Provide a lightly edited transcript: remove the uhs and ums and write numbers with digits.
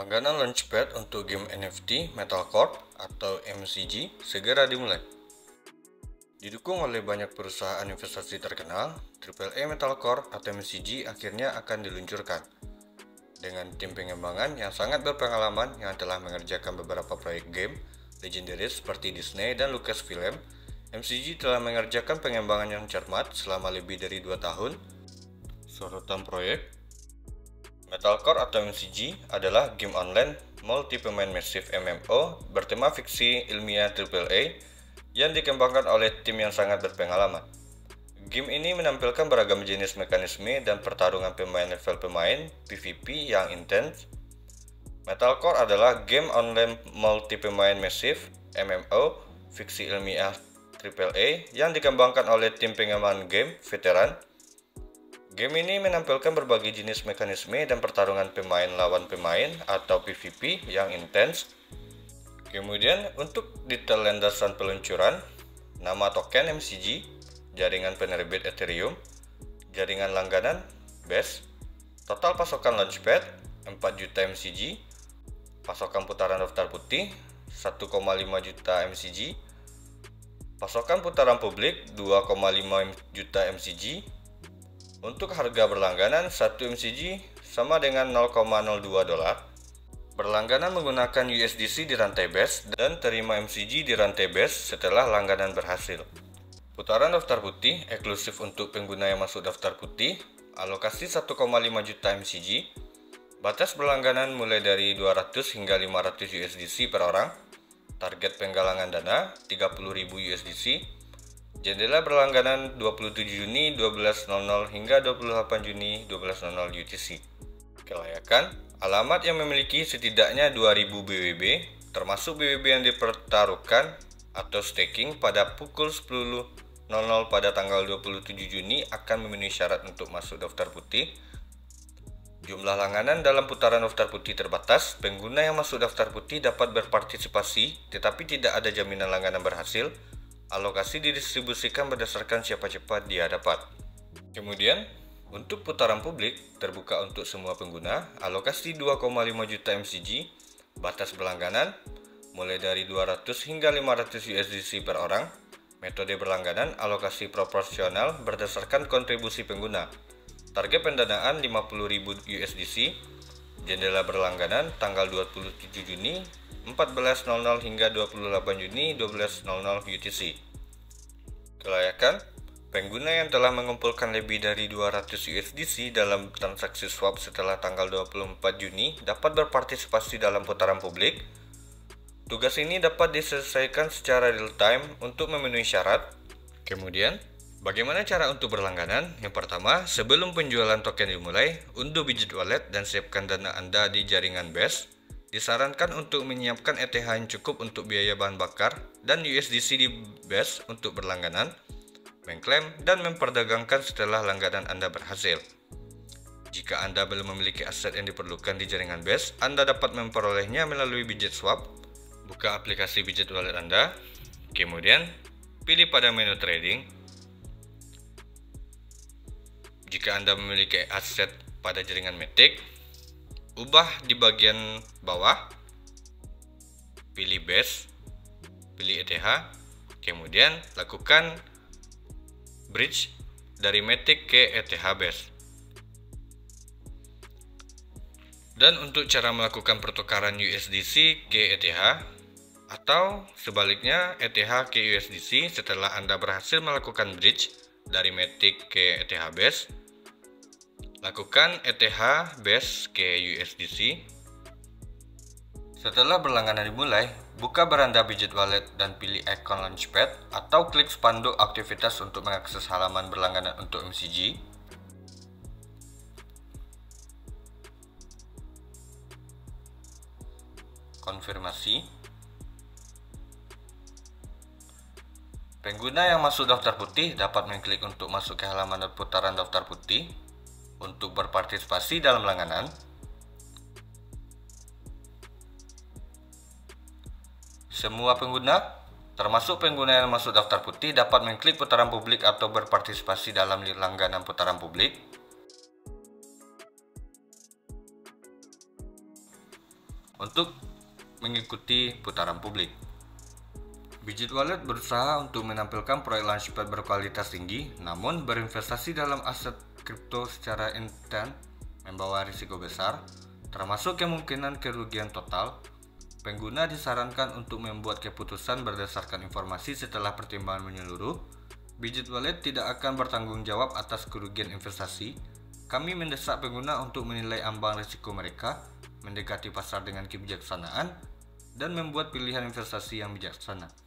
Langganan Launchpad untuk game NFT Metalcore atau MCG segera dimulai. Didukung oleh banyak perusahaan investasi terkenal, AAA Metalcore atau MCG akhirnya akan diluncurkan. Dengan tim pengembangan yang sangat berpengalaman yang telah mengerjakan beberapa proyek game legendaris seperti Disney dan Lucasfilm, MCG telah mengerjakan pengembangan yang cermat selama lebih dari 2 tahun. Sorotan proyek Metalcore atau MCG adalah game online multi-pemain massive MMO bertema fiksi ilmiah AAA yang dikembangkan oleh tim yang sangat berpengalaman. Game ini menampilkan beragam jenis mekanisme dan pertarungan pemain level pemain PvP yang intens. Metalcore adalah game online multi-pemain massive MMO fiksi ilmiah AAA yang dikembangkan oleh tim pengembangan game veteran. Game ini menampilkan berbagai jenis mekanisme dan pertarungan pemain lawan pemain atau PvP yang intens. Kemudian untuk detail landasan peluncuran, nama token MCG, jaringan penerbit Ethereum, jaringan langganan BES, total pasokan Launchpad 4 juta MCG, pasokan putaran daftar putih 1,5 juta MCG, pasokan putaran publik 2,5 juta MCG. Untuk harga berlangganan 1 MCG sama dengan $0,02. Berlangganan menggunakan USDC di rantai BES dan terima MCG di rantai BES setelah langganan berhasil. Putaran daftar putih eksklusif untuk pengguna yang masuk daftar putih, alokasi 1,5 juta MCG, batas berlangganan mulai dari 200 hingga 500 USDC per orang, target penggalangan dana 30.000 USDC, jendela berlangganan 27 Juni 12.00 hingga 28 Juni 12.00 UTC. Kelayakan, alamat yang memiliki setidaknya 2000 BWB, termasuk BWB yang dipertaruhkan atau staking pada pukul 10.00 pada tanggal 27 Juni akan memenuhi syarat untuk masuk daftar putih. Jumlah langganan dalam putaran daftar putih terbatas. Pengguna yang masuk daftar putih dapat berpartisipasi, tetapi tidak ada jaminan langganan berhasil. Alokasi didistribusikan berdasarkan siapa cepat dia dapat. Kemudian, untuk putaran publik terbuka untuk semua pengguna, alokasi 2,5 juta MCG, batas berlangganan mulai dari 200 hingga 500 USDC per orang. Metode berlangganan alokasi proporsional berdasarkan kontribusi pengguna. Target pendanaan 50.000 USDC. Jendela berlangganan tanggal 27 Juni 14.00 hingga 28 Juni 12.00 UTC. Kelayakan, pengguna yang telah mengumpulkan lebih dari 200 USDC dalam transaksi swap setelah tanggal 24 Juni dapat berpartisipasi dalam putaran publik. Tugas ini dapat diselesaikan secara real time untuk memenuhi syarat. Kemudian, bagaimana cara untuk berlangganan? Yang pertama, sebelum penjualan token dimulai, unduh widget wallet dan siapkan dana Anda di jaringan BES. Disarankan untuk menyiapkan ETH yang cukup untuk biaya bahan bakar dan USDC di BES untuk berlangganan, mengklaim dan memperdagangkan setelah langganan Anda berhasil. Jika Anda belum memiliki aset yang diperlukan di jaringan BES, Anda dapat memperolehnya melalui widget swap. Buka aplikasi widget wallet Anda, kemudian pilih pada menu trading. Jika Anda memiliki aset pada jaringan Matic, ubah di bagian bawah, pilih BES, pilih ETH, kemudian lakukan bridge dari Matic ke ETH BES. Dan untuk cara melakukan pertukaran USDC ke ETH atau sebaliknya ETH ke USDC setelah Anda berhasil melakukan bridge dari Matic ke ETH BES, lakukan ETH BES ke USDC. Setelah berlangganan dimulai, buka beranda widget wallet dan pilih ikon Launchpad atau klik spanduk aktivitas untuk mengakses halaman berlangganan untuk MCG. Konfirmasi. Pengguna yang masuk daftar putih dapat mengklik untuk masuk ke halaman putaran daftar putih untuk berpartisipasi dalam langganan. Semua pengguna, termasuk pengguna yang masuk daftar putih, dapat mengklik putaran publik atau berpartisipasi dalam langganan putaran publik. untuk mengikuti putaran publik. Bigit Wallet berusaha untuk menampilkan proyek Launchpad berkualitas tinggi, namun berinvestasi dalam aset kripto secara intent membawa risiko besar, termasuk kemungkinan kerugian total. Pengguna disarankan untuk membuat keputusan berdasarkan informasi setelah pertimbangan menyeluruh. Bigit Wallet tidak akan bertanggung jawab atas kerugian investasi. Kami mendesak pengguna untuk menilai ambang risiko mereka, mendekati pasar dengan kebijaksanaan, dan membuat pilihan investasi yang bijaksana.